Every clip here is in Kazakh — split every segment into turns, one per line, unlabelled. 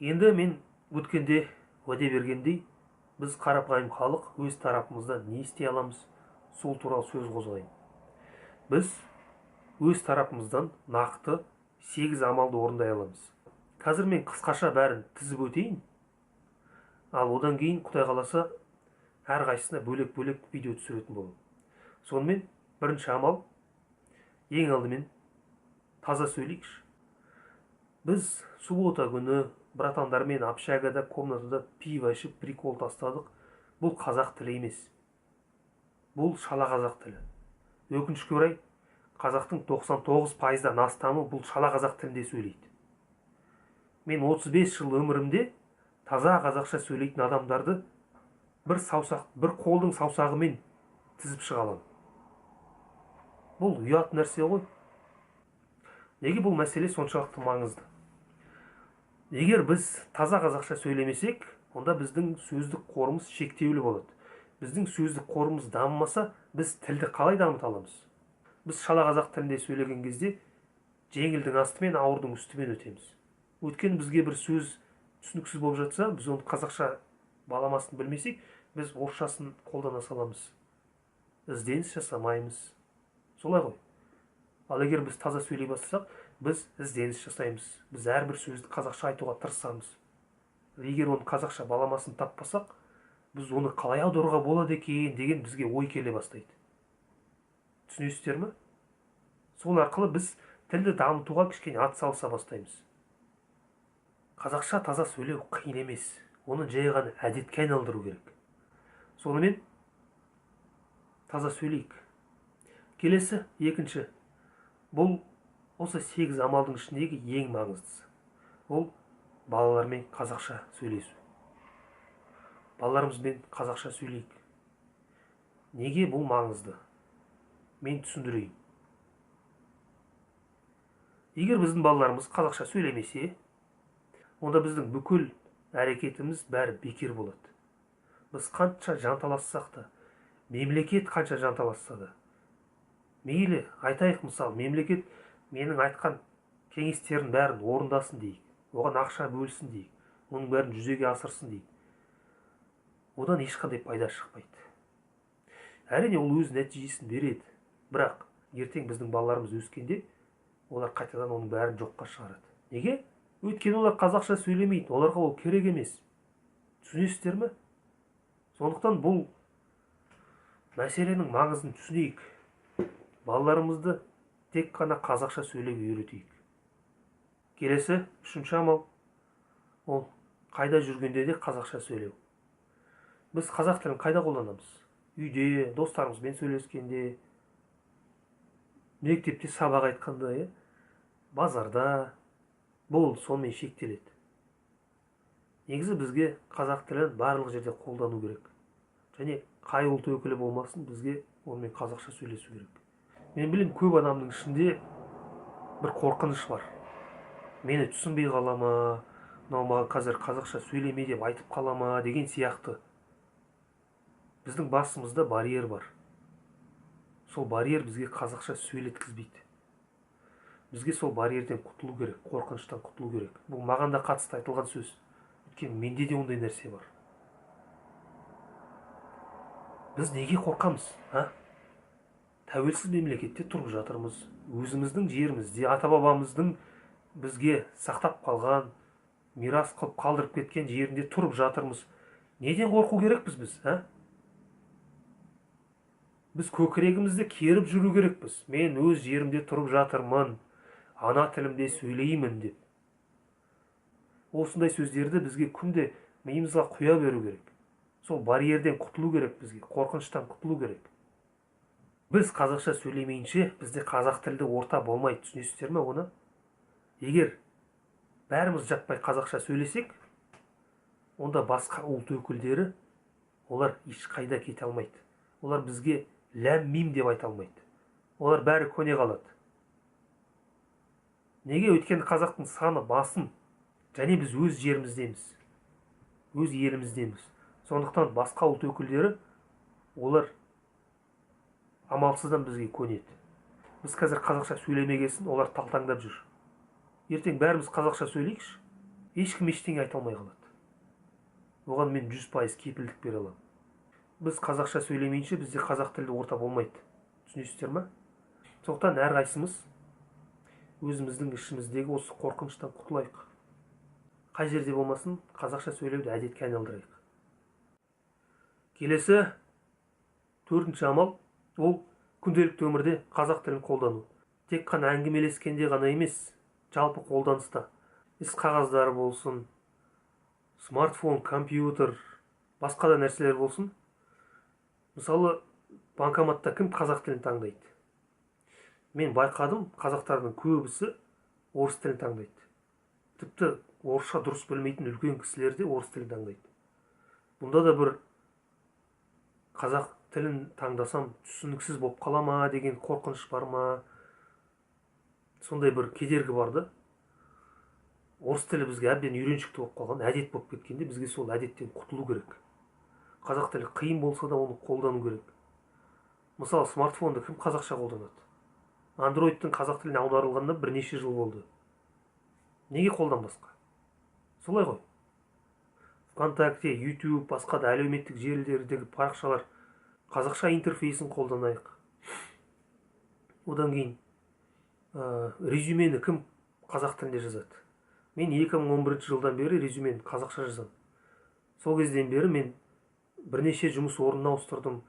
Енді мен өткенде уәде бергендей, біз қарапайым халық өз тарапымызда не істей аламыз, сол туралы сөз қозғайын. Біз өз тарапымыздан нақты 8 амалды орындай аламыз. Қазір мен қысқаша бәрін тізіп өтейін, ал одан кейін Құдай қаласа әрқайсысына бөлек-бөлек видео түсіретін боламын. Сонымен бірінші амал, ең алдымен таза сөйлейікші. Біз суббота күні братандармен общагада комнатада пиво ішіп прикол тастадық. Бұл қазақ тілі емес. Бұл шала қазақ тілі. Өкінішке орай, қазақтың 99%-дан астамы бұл шала қазақ тілінде сөйлейді. Мен 35 жыл өмірімде таза қазақша сөйлейтін адамдарды бір қолдың саусағымен тізіп шыға аламын. Бұл ұят нәрсе ғой. Неге бұл мәселе соншалықты маңызды? Егер біз таза қазақша сөйлемесек, онда біздің сөздік қорымыз шектеулі болады. Біздің сөздік қорымыз дамымаса, біз тілді қалай дамыта аламыз? Біз шала қазақ тілінде сөйлеген кезде жеңілдің астымен, ауырдың үстімен өтеміз. Өйткені бізге бір сөз түсініксіз болып жатса, біз оны қазақша баламасын білмесек, біз орысшасын қолдана саламыз. Ізденіс жасамаймыз. Солай ғой. Ал егер біз таза сөйлей бастасақ, біз ізденіс жасаймыз. Біз әрбір сөзді қазақша айтуға тырысамыз. Егер оны қазақша баламасын таппасақ, біз оны қалай аударуға болады екен деген бізге ой келе бастайды. Түсінесіздер ме? Сол арқылы біз тілді дамытуға кішкене атсалыса бастаймыз. Қазақша таза сөйлеу қиын емес. Оны жай ғана әдетке айналдыру керек. Сонымен таза сөйлейік. Келесі, екінші. Бұл осы 8 амалдың ішіндегі ең маңыздысы. Ол балалармен қазақша сөйлесу. Балаларымызбен қазақша сөйлейік. Неге бұл маңызды? Мен түсіндірейін. Егер біздің балаларымыз қазақша сөйлемесе, онда біздің бүкіл әрекетіміз бәрі бекер болады. Біз қанша жанталассақ та, мемлекет қанша жанталасса да, мейлі, айтайық мысалы, мемлекет менің айтқан кеңестерін бәрін орындасын дейік, оған ақша бөлсін дейік, оның бәрін жүзеге асырсын дейік. Одан ешқандай пайда шықпайды. Әрине, ол өз нәтижесін береді, бірақ ертең біздің балаларымыз өскенде, олар қайтадан оның бәрін жоққа шығарады. Неге? Өйткені олар қазақша сөйлемейді, оларға ол керек емес. Түсінесіздер ме? Сондықтан бұл мәселенің маңызын түсінейік. Балаларымызды тек қана қазақша сөйлеуге үйретейік. Келесі, үшінші амал, ол қайда жүргенде де қазақша сөйлеу. Біз қазақ тілін қайда қолданамыз? Үйде, достарымызбен сөйлескенде, мектепте сабақ айтқанда, базарда, бұл сонымен шектеледі. Негізі бізге қазақ тілін барлық жерде қолдану керек. Және қай ұлт өкілі болмасын, бізге онымен қазақша сөйлесу керек. Мен білем, көп адамның ішінде бір қорқыныш бар. Мені түсінбей қала ма, мынау маған қазір қазақша сөйлеме деп айтып қала ма деген сияқты. Біздің басымызда барьер бар. Сол барьер бізге қазақша сөйлеткізбейді. Бізге сол барьерден құтылу керек, қорқыныштан құтылу керек. Бұл маған да қатысты айтылған сөз. Өйткені менде де ондай нәрсе бар. Біз неге қорқамыз, Тәуелсіз мемлекетте тұрып жатырмыз. Өзіміздің жерімізде ата-бабамыздың бізге сақтап қалған, мирас қылып қалдырып кеткен жерінде тұрып жатырмыз. Неден қорқу керекпіз біз, Біз көкірегімізді керіп жүру керекпіз. Мен өз жерімде тұрып жатырмын, ана тілімде сөйлеймін деп. Осындай сөздерді бізге күнде миымызға құя беру керек. Сол барьерден құтылу керек бізге, қорқыныштан құтылу керек. Біз қазақша сөйлемейінше, бізде қазақ тілді орта болмайды, түсінесіздер ме оны? Егер бәріміз жаппай қазақша сөйлесек, онда басқа ұлт өкілдері, олар ешқайда кете алмайды. Олар бізге ләм-мим деп айта алмайды. Олар бәрі көне қалады. Неге? Өйткені қазақтың саны басым, және біз өз жеріміздеміз, өз еліміздеміз. Сондықтан басқа ұлт өкілдері, олар амалсыздан бізге көнеді. Біз қазір қазақша сөйлемегесін, олар талтаңдап жүр. Ертең бәріміз қазақша сөйлейікші. ешкім ештеңе айта алмай қалады. Оған мен 100% кепілдік бере аламын. Біз қазақша сөйлемейінше бізде қазақ тілді орта болмайды. Түсінесіздер ма? Сондықтан әрқайсымыз өзіміздің ішіміздегі осы қорқыныштан құтылайық. Қай жерде болмасын қазақша сөйлеуді әдетке айналдырайық. Келесі 4-ші амал, ол күнделікті өмірде қазақ тілін қолдану. Тек қана әңгімелескенде ғана емес, жалпы қолданыста. Іс қағаздары болсын, смартфон, компьютер, басқа да нәрселер болсын. Мысалы, банкоматта кім қазақ тілін таңдайды? Мен байқадым, қазақтардың көбісі орыс тілін таңдайды. Тіпті орысша дұрыс білмейтін үлкен кісілер де орыс тілін таңдайды. Бұнда да бір қазақ тілін таңдасам түсініксіз болып қала ма деген қорқыныш бар ма? Сондай бір кедергі бар да. Орыс тілі бізге әбден үйреншікті болып қалған, әдет болып кеткенде бізге сол әдеттен құтылу керек. Қазақ тілі қиын болса да оны қолдану керек. Мысалы, смартфонды кім қазақша қолданады? Androidтың қазақ тіліне аударылғанына бірнеше жыл болды. Неге қолданбасқа? Солай ғой. ВКонтакте, YouTube, басқа да әлеуметтік желілердегі парақшалар қазақша интерфейсін қолданайық. Одан кейін резюмені кім қазақ тілінде жазады? Мен 2011 жылдан бері резюмені қазақша жазамын. Сол кезден бері мен бірнеше жұмыс орнын ауыстырдым.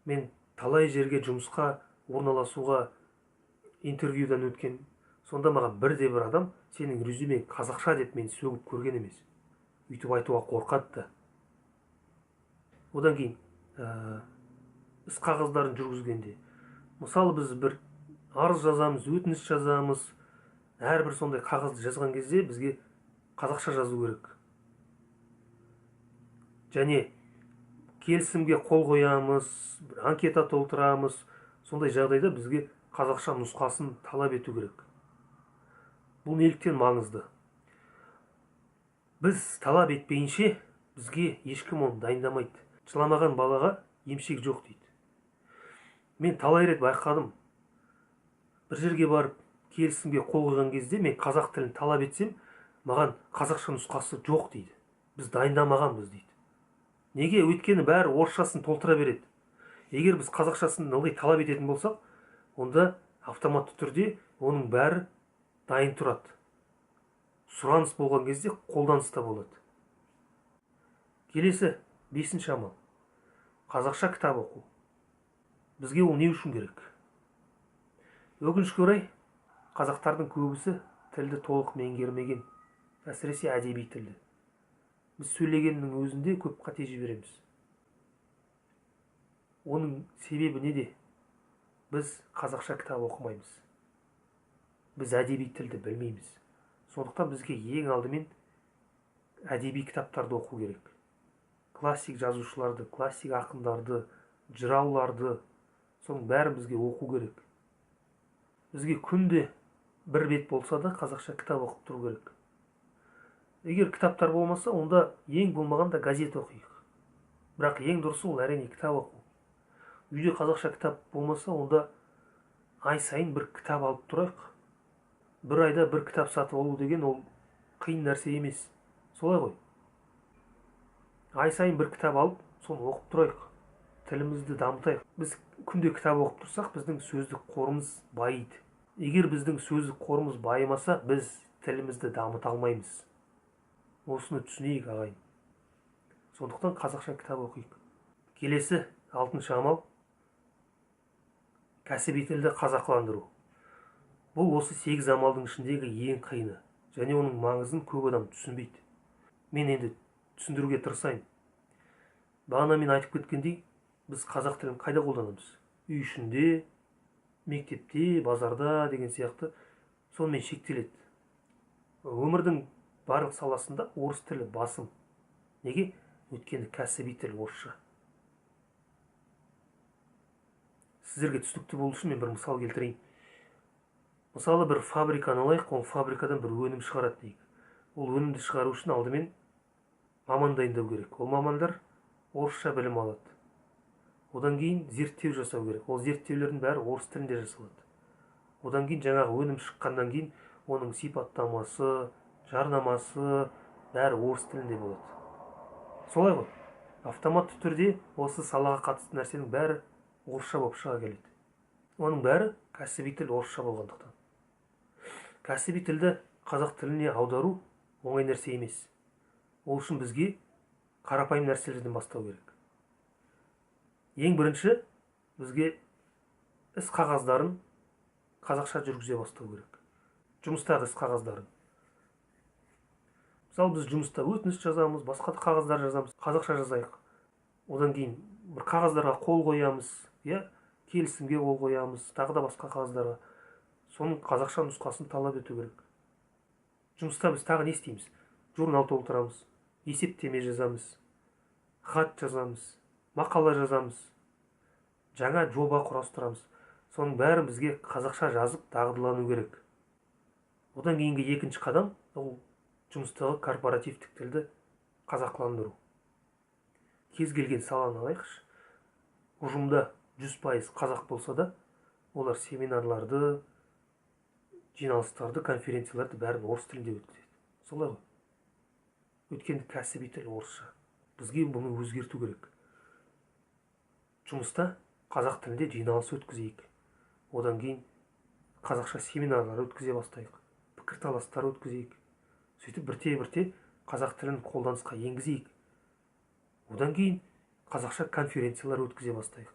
Мен талай жерге жұмысқа орналасуға интервьюдан өткен. Сонда маған бірде-бір адам сенің резюмең қазақша деп мен сөгіп көрген емес. Үйтіп айтуға қорқады да. Одан кейін іс қағаздарын жүргізгенде, мысалы біз бір арыз жазамыз, өтініш жазамыз, әрбір сондай қағазды жазған кезде бізге қазақша жазу керек. Және келісімге қол қоямыз, анкета толтырамыз, сондай жағдайда бізге қазақша нұсқасын талап ету керек. Бұл неліктен маңызды? Біз талап етпейінше бізге ешкім оны дайындамайды. Жыламаған балаға емшек жоқ дейді. Мен талай рет байқадым. Бір жерге барып келісімге қол қойған кезде мен қазақ тілін талап етсем, маған қазақша нұсқасы жоқ дейді. Біз дайындамағанбыз дейді. Неге? Өйткені бәрі орысшасын толтыра береді. Егер біз қазақшасын ылғи талап ететін болсақ, онда автоматты түрде оның бәрі дайын тұрады. Сұраныс болған кезде қолданыста болады. Келесі 5-ші амал. Қазақша кітап оқу. Бізге ол не үшін керек? Өкінішке орай, қазақтардың көбісі тілді толық меңгермеген, әсіресе әдеби тілді. Біз сөйлегеннің өзінде көп қате жібереміз. Оның себебі неде? Біз қазақша кітап оқымаймыз. Біз әдеби тілді білмейміз. Сондықтан бізге ең алдымен әдеби кітаптарды оқу керек. Классик жазушыларды, классик ақындарды, жырауларды, соның бәрін бізге оқу керек. Бізге күнде бір бет болса да қазақша кітап оқып тұру керек. Егер кітаптар болмаса, онда ең болмағанда газет оқиық. Бірақ ең дұрысы ол әрине кітап оқу. Үйде қазақша кітап болмаса, онда ай сайын бір кітап алып тұрайық. Бір айда бір кітап сатып алу деген ол қиын нәрсе емес. Солай ғой. Ай сайын бір кітап алып, соны оқып тұрайық. Тілімізді дамытайық. Біз күнде кітап оқып тұрсақ, біздің сөздік қорымыз байиды. Егер біздің сөздік қорымыз байымаса, біз тілімізді дамыта алмаймыз. Осыны түсінейік, ағайын. Сондықтан қазақша кітап оқиық. Келесі 6-ші амал. Кәсіби тілді қазақыландыру. Бұл осы 8 амалдың ішіндегі ең қиыны. Және оның маңызын көп адам түсінбейді. Мен енді түсіндіруге тырысайын. Бағана мен айтып кеткендей, біз қазақ тілін қайда қолданамыз? Үй ішінде, мектепте, базарда деген сияқты сонымен шектеледі. Өмірдің барлық саласында орыс тілі басым. Неге? Өйткені кәсіби тіл орысша. Сіздерге түсінікті болу үшін мен бір мысал келтірейін. Мысалы, бір фабриканы алайық, ол фабрикадан бір өнім шығарады дейік. Ол өнімді шығару үшін алдымен маман дайындау керек. Ол мамандар орысша білім алады. Одан кейін зерттеу жасау керек. Ол зерттеулердің бәрі орыс тілінде жасалады. Одан кейін жаңағы өнім шыққаннан кейін оның сипаттамасы, жарнамасы, бәрі орыс тілінде болады. Солай ғой. Автоматты түрде осы салаға қатысты нәрсенің бәрі орысша болып шыға келеді. Оның бәрі кәсіби тіл орысша болғандықтан. Кәсіби тілді қазақ тіліне аудару оңай нәрсе емес. Ол үшін бізге қарапайым нәрселерден бастау керек. Ең бірінші бізге іс қағаздарын қазақша жүргізе бастау керек. Жұмыстағы іс қағаздарын. Мысалы, біз жұмыста өтініш жазамыз, басқа да қағаздар жазамыз, қазақша жазайық. Одан кейін бір қағаздарға қол қоямыз, келісімге қол қоямыз, тағы да басқа қағаздарға. Соның қазақша нұсқасын талап ету керек. Жұмыста біз тағы не істейміз? Журнал толтырамыз, есептеме жазамыз, хат жазамыз, мақала жазамыз, жаңа жоба құрастырамыз. Соның бәрі бізге қазақша жазып дағдылану керек. Одан кейінгі екінші қадам ол жұмыстағы корпоративтік тілді қазақыландыру. Кез келген саланы алайықшы. Ұжымда 100% қазақ болса да, олар семинарларды, жиналыстарды, конференцияларды бәрін орыс тілінде өткізеді. Солай ғой. Өйткені кәсіби тіл орысша. Бізге бұны өзгерту керек. Жұмыста қазақ тілінде жиналыс өткізейік. Одан кейін қазақша семинарлар өткізе бастайық. Пікірталастар өткізейік. Сөйтіп бірте-бірте қазақ тілін қолданысқа енгізейік. Одан кейін қазақша конференциялар өткізе бастайық.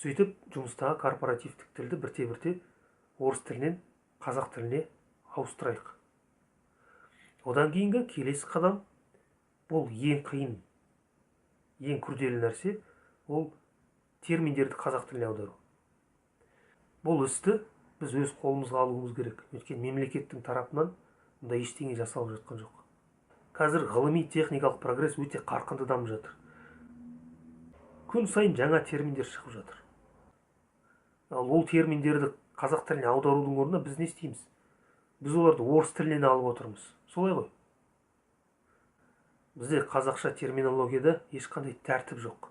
Сөйтіп жұмыстағы корпоративтік тілді бірте-бірте орыс тілінен қазақ тіліне ауыстырайық. Одан кейінгі келесі қадам, бұл ең қиын, ең күрделі нәрсе, ол терминдерді қазақ тіліне аудару. Бұл істі біз өз қолымызға алуымыз керек. Өйткені мемлекеттің тарапынан мұнда ештеңе жасалып жатқан жоқ. Қазір ғылыми техникалық прогресс өте қарқынды дамып жатыр. Күн сайын жаңа терминдер шығып жатыр. Ал ол терминдерді қазақ тіліне аударудың орнына біз не істейміз? Біз оларды орыс тілінен алып отырмыз. Солай ғой. Бізде қазақша терминологияда ешқандай тәртіп жоқ.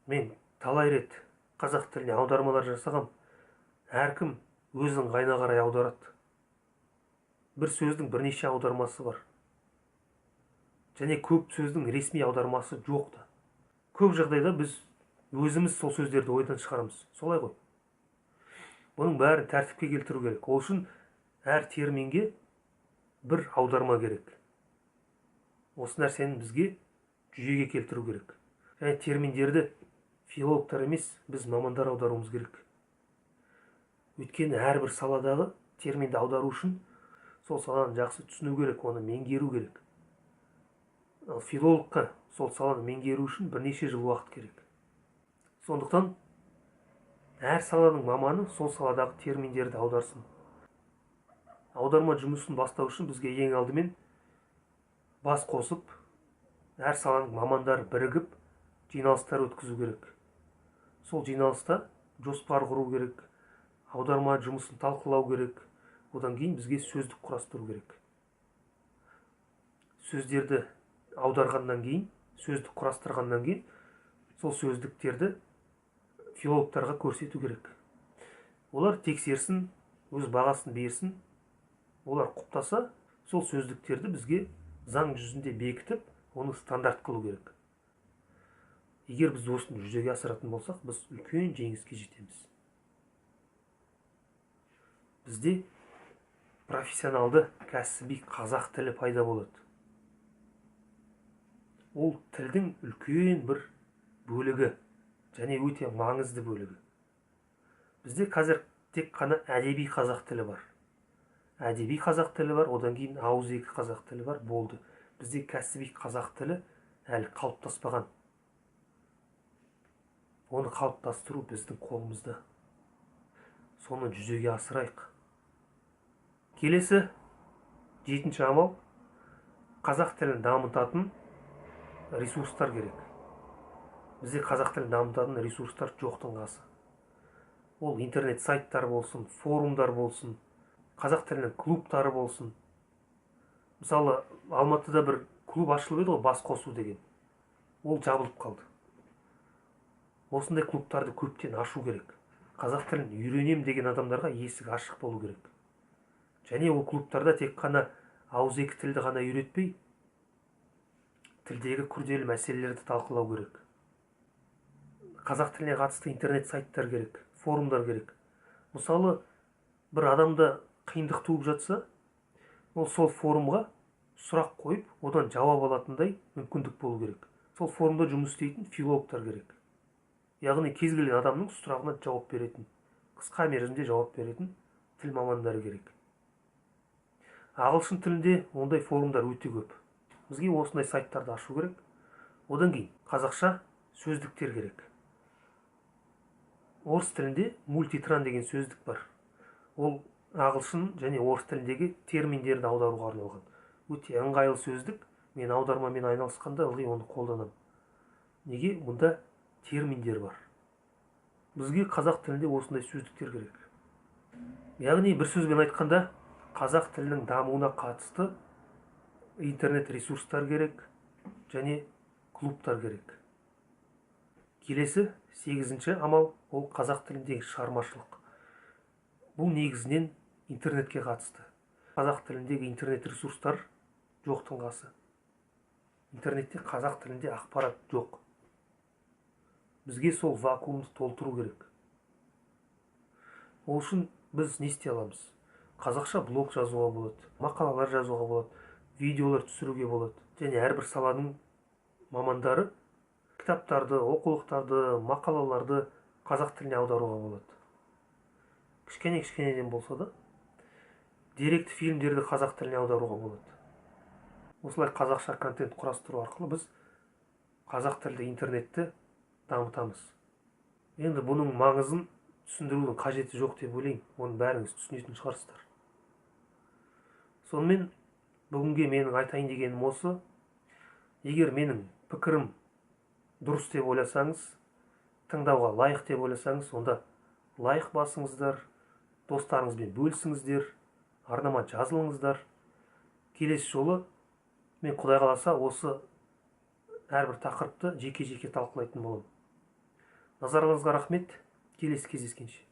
Мен талай рет қазақ тіліне аудармалар жасағам. Әркім өзінің ыңғайына қарай аударады. Бір сөздің бірнеше аудармасы бар. Және көп сөздің ресми аудармасы жоқ та. Көп жағдайда біз өзіміз сол сөздерді ойдан шығарамыз. Солай ғой. Бұның бәрін тәртіпке келтіру керек. Ол үшін әр терминге бір аударма керек. Осы нәрсені бізге жүйеге келтіру керек. Және терминдерді филологтар емес, біз мамандар аударуымыз керек. Өйткені әрбір саладағы терминді аудару үшін сол саланы жақсы түсіну керек, оны меңгеру керек. Ал филологқа сол саланы меңгеру үшін бірнеше жыл уақыт керек. Сондықтан әр саланың маманы сол саладағы терминдерді аударсын. Аударма жұмысын бастау үшін бізге ең алдымен бас қосып, әр саланың мамандары бірігіп, жиналыстар өткізу керек. Сол жиналыста жоспар құру керек, аударма жұмысын талқылау керек. Одан кейін бізге сөздік құрастыру керек. Сөздерді аударғаннан кейін, сөздік құрастырғаннан кейін, сол сөздіктерді филологтарға көрсету керек. Олар тексерсін, өз бағасын берсін. Олар құптаса, сол сөздіктерді бізге заң жүзінде бекітіп, оны стандарт қылу керек. Егер біз осыны жүзеге асыратын болсақ, біз үлкен жеңіске жетеміз. Бізде профессионалды кәсіби қазақ тілі пайда болады. Ол тілдің үлкен бір бөлігі, және өте маңызды бөлігі. Бізде қазір тек қана әдеби қазақ тілі бар. Әдеби қазақ тілі бар, одан кейін ауызекі қазақ тілі бар, болды. Бізде кәсіби қазақ тілі әлі қалыптаспаған. Оны қалыптастыру біздің қолымызда. Соны жүзеге асырайық. Келесі, 7-ші амал, қазақ тілін дамытатын ресурстар керек. Бізде қазақ тілін дамытатын ресурстар жоқтың қасы. Ол интернет сайттар болсын, форумдар болсын, қазақ тілінің клубтары болсын. Мысалы, Алматыда бір клуб ашылып еді ғой, бас қосу деген. Ол жабылып қалды. Осындай клубтарды көптен ашу керек. Қазақ тілін үйренем деген адамдарға есік ашық болу керек. Және ол клубтарда тек қана ауызекі тілді ғана үйретпей, тілдегі күрделі мәселелерді талқылау керек. Қазақ тіліне қатысты интернет сайттар керек, форумдар керек. Мысалы, бір адамда қиындық туып жатса, ол сол форумға сұрақ қойып, одан жауап алатындай мүмкіндік болу керек. Сол форумда жұмыс істейтін филологтар керек. Яғни кез келген адамның сұрағына жауап беретін, қысқа мерзімде жауап беретін тіл мамандары керек. Ағылшын тілінде ондай форумдар өте көп. Бізге осындай сайттарды ашу керек. Одан кейін қазақша сөздіктер керек. Орыс тілінде мультитран деген сөздік бар. Ол ағылшын және орыс тіліндегі терминдерді аударуға арналған. Өте ыңғайлы сөздік. Мен аудармамен айналысқанда ылғи оны қолданамын. Неге? Мұнда терминдер бар. Бізге қазақ тілінде осындай сөздіктер керек. Яғни бір сөзбен айтқанда, қазақ тілінің дамуына қатысты интернет ресурстар керек және клубтар керек. Келесі 8-ші амал ол қазақ тіліндегі шығармашылық. Бұл негізінен интернетке қатысты. Қазақ тіліндегі интернет ресурстар жоқтың қасы. Интернетте қазақ тілінде ақпарат жоқ. Бізге сол вакуумды толтыру керек. Ол үшін біз не істей аламыз? Қазақша блог жазуға болады, мақалалар жазуға болады, видеолар түсіруге болады. Және әрбір саланың мамандары кітаптарды, оқулықтарды, мақалаларды қазақ тіліне аударуға болады. Кішкенеден болса да, деректі фильмдерді қазақ тіліне аударуға болады. Осылай қазақша контент құрастыру арқылы біз қазақ тілді интернетті дамытамыз. Енді бұның маңызын түсіндірудің қажеті жоқ деп ойлаймын. Оның бәріңіз түсінетін шығарсыздар. Сонымен бүгінге менің айтайын дегенім осы. Егер менің пікірім дұрыс деп ойласаңыз, тыңдауға лайық деп ойласаңыз, онда лайық басыңыздар, достарыңызбен бөлісіңіздер, арнама жазылыңыздар. Келесі жолы мен Құдай қаласа осы әрбір тақырыпты жеке-жеке талқылайтын боламын. Назарыңызға рахмет. Келесі кездескенше.